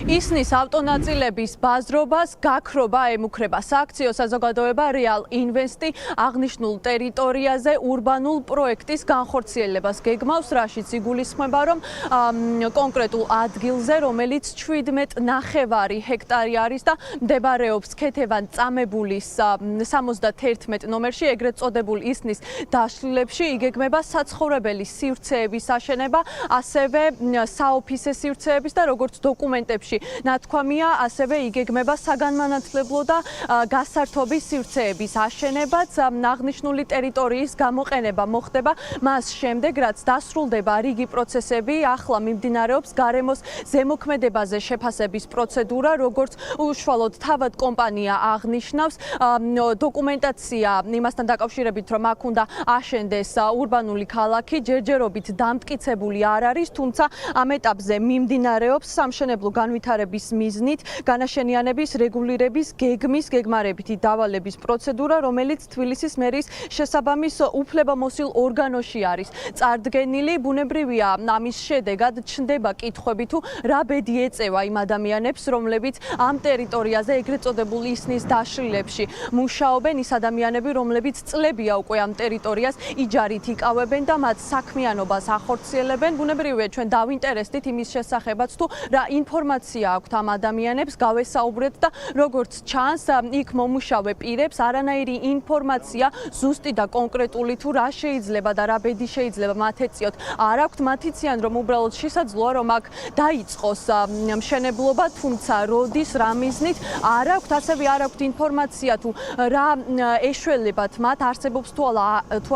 ისნის ავტონაწილების ბაზრობას გაქრობა ემუქრება სააქციო საზოგადოება რეალ ინვესტი აღნიშნულ ტერიტორიაზე ურბანულ პროექტის განხორციელებას გეგმავს, რაშიც იგულისხმება, რომ კონკრეტულ ადგილზე, რომელიც 17.5 ჰექტარი არის და მდებარეობს ქეთევან-წამებულის 71 ნომერში, ეგრეთ წოდებულ ისნის დაშლილებში იგეგმება საცხოვრებელი სივრცეების აშენება, ასევე საოფისე სივრცეების და როგორც დოკუმენტებში ნათქვამია, ასევე იგეგმება საგანმანათლებლო და გასართობის სივრცეების აშენებაც. აღნიშნული ტერიტორიის გამოყენება მოხდება მას შემდეგ, რაც დასრულდება რიგი პროცესები, ახლა მიმდინარეობს გარემოს ზემოქმედებაზე შეფასების პროცედურა, როგორც უშუალოდ თავად კომპანია აღნიშნავს. დოკუმენტაცია იმასთან დაკავშირებით, რომ აქ უნდა აშენდეს ურბანული ქალაქი, ჯერჯერობით დამტკიცებული არ არის, თუმცა ამ ეტაპზე მიმდინარეობს სამშენებლო განვითარების მიზნით განაშენიანების რეგულირების გეგმარებითი დავალების პროცედურა, რომელიც თბილისის მერის შესაბამის უფლებამოსილ ორგანოში არის წარდგენილი. ბუნებრივია, ამის შედეგად ჩნდება კითხვები თუ რა ბედი ეწევა იმ ადამიანებს, რომლებიც ამ ტერიტორიაზე ეგრეთ წოდებულ ისნის დაშლილებში მუშაობენ, ის ადამიანები, რომლებიც წლებია უკვე ამ ტერიტორიას იჯარით იკავებენ და მათ საქმიანობას ახორციელებენ. ბუნებრივია, ჩვენ დავინტერესდით იმის შესახებაც თუ რა ინფორმაცია აქვთ ამ ადამიანებს, გავესაუბრეთ და როგორც ჩანს, იქ მომუშავე პირებს არანაირი ინფორმაცია ზუსტი და კონკრეტული თუ რა შეიძლება და რა ბედი შეიძლება მათ ეწიოთ არ აქვთ. მათ იციან, რომ უბრალოდ შესაძლოა, რომ აქ დაიწყოს მშენებლობა, თუმცა როდის, რა მიზნით არ აქვთ, ასევე არ აქვთ ინფორმაცია თუ რა ეშველებათ მათ, არსებობს თუ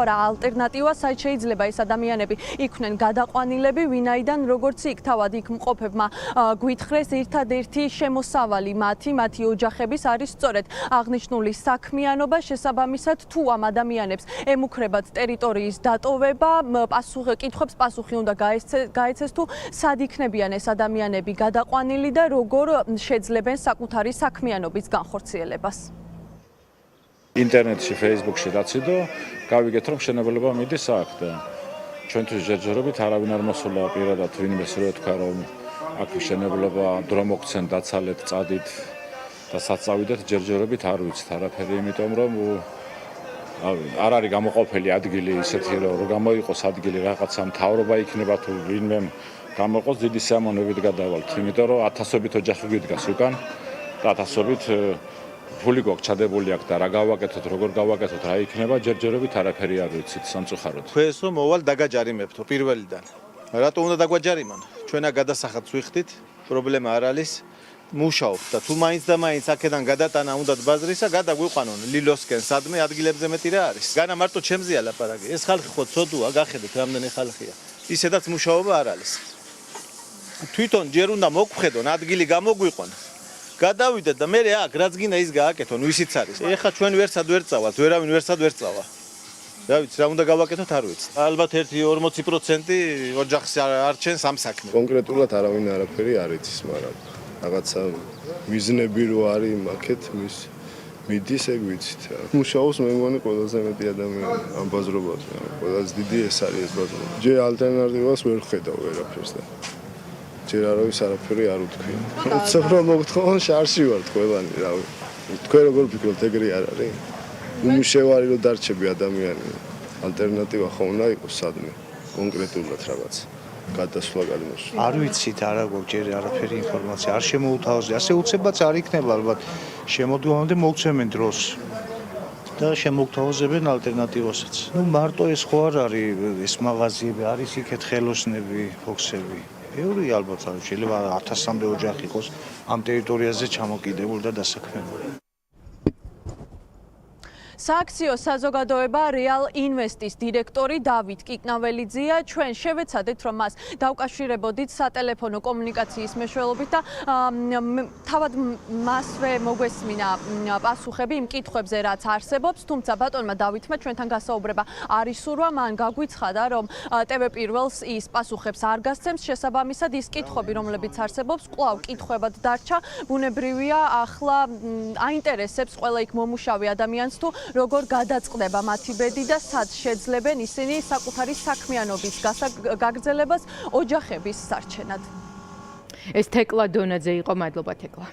არა ალტერნატივა, საით შეიძლება ეს ადამიანები იქმნენ გადაყვანილები, ვინაიდან როგორც იქ თავად იქ მყოფებმა გვითხრეს, ერთადერთი შემოსავალი მათი ოჯახების არის სწორედ აღნიშნული საქმიანობა. შესაბამისად, თუ ამ ადამიანებს ემუქრებათ ტერიტორიის დატოვება, კითხვებს პასუხი უნდა გაეცეს თუ სად იქნებიან ეს ადამიანები გადაყვანილი და როგორ შეძლებენ საკუთარი საქმიანობის განხორციელებას. ინტერნეტში, Facebook-ში დაციდო, გავიგეთ, რომ მშენებლობა მიდის აქ და ჩვენთვის ჯერჯერობით არავინ არ მოსულა პირადად ვინმეს რო თქვა, რომ აქ მშენებლობა დრო მოგცენ, დაცალეთ, წადით და საწავიდეთ, ჯერჯერობით არ ვიცით არაფერი, იმიტომ რომ არ არის გამოყოფილი ადგილი ისეთი, რომ გამოიყოს ადგილი რაღაცა მთავრობა იქნება თუ ვინმე გამოყოს, დიდი სიამოვნებით გადავალთ, იმიტომ რომ ათასობით ოჯახი გვიდგას უკან და ათასობით ფული გვაქვს ჩადებული აქ და რა გავაკეთოთ, როგორ გავაკეთოთ, რა იქნება, ჯერჯერობით არაფერი არ ვიცით სამწუხაროდ. Ქვეს რომ მოვალ დაგაჯარიმებთო პირველიდან. რატო უნდა დაგვაჯარიმან? ჩვენ აქ გადასახადს ვიხდით, პრობლემა არ არის. მუშაობთ და თუ მაინც და მაინც აქედან გადატანა უნდათ ბაზრისა, გადაგვიყვანონ ლილოსკენ, სადმე ადგილებზე მეტი რა არის. განა მარტო ჩემზეა ლაპარაკი. ეს ხალხი ხო ცოდუა, გახედეთ რამდენი ხალხია. ისედაც მუშაობა არ არის. თვითონ ჯერ უნდა მოგხედონ, ადგილი გამოგვიყვან. გადავიდეთ და მე აქ რაც გინდა ის გააკეთონ, ვისიც არის. ეხლა ჩვენ ვერსად ვერ წავალთ, ვერავინ ვერსად ვერ წავა. რა ვიცი, რა უნდა გავაკეთოთ, არ ვიცი. ალბათ 1-40% ოჯახს არჩენს ამ საქმეს. კონკრეტულად არავინ არაფერი არ იცის, მაგრამ რაღაცა მიზნები რო არის მაქეთ მის მიდის ეგ ვიცით. მუშაობს მე მგონი ყველაზე მეტი ადამიანი ამ ბაზრობაზე. ყველაზე დიდი ეს არის ეს ბაზრობა. ჯერ ალტერნატივას ვერ ხედავ ვერაფერს და ჯერ არავის არაფერი არ უთქვია. უცებ რომ მოგთხოვონ შარში ვართ ყველანი, რავი. თქვენ როგორ ფიქრობთ, ეგრე არ არის? უმუშევარი რო დარჩები ადამიანი. ალტერნატივა ხო უნდა იყოს სადმე კონკრეტულად რაღაც. გადასვლა გადმოსვლა. არ ვიცით, არა გვაქვს ჯერ არაფერი ინფორმაცია, არ შემოუთავაზე. ასე უცებაც არ იქნება, ალბათ შემოდგომამდე მოგცემენ დროს და შემოგთავაზებენ ალტერნატივასაც. მარტო ეს ხო არ არის, ეს მაღაზიები არის იქეთ ხელოსნები, ფოქსები. ბევრი ალბათ შეიძლება 1000-მდე ოჯახი იყოს ამ ტერიტორიაზე ჩამოკიდებული და დასაქმებული. სააქციო საზოგადოება რეალ ინვესტის დირექტორი დავით კიკნაველიძეა. ჩვენ შევეცადეთ, რომ მას დავკავშირებოდით სატელეფონო კომუნიკაციის მეშვეობით და თავად მასვე მოგვესმინა პასუხები იმ კითხვებზე, რაც არსებობს, თუმცა ბატონმა დავითმა ჩვენთან გასაუბრება არ ისურვა, მან გაგვიცხადა, რომ TV პირველს ის პასუხებს არ გასცემს, შესაბამისად ის კითხვები, რომლებიც არსებობს, კვლავ კითხვებად დარჩა. ბუნებრივია, ახლა აინტერესებს ყველა იქ მომუშავე ადამიანს თუ როგორ გადაწყდება მათი ბედი და სად შეძლებენ ისინი საკუთარი საქმიანობის გაგრძელებას ოჯახების სარჩენად. ეს თეკლა დონაძე იყო, მადლობა თეკლა.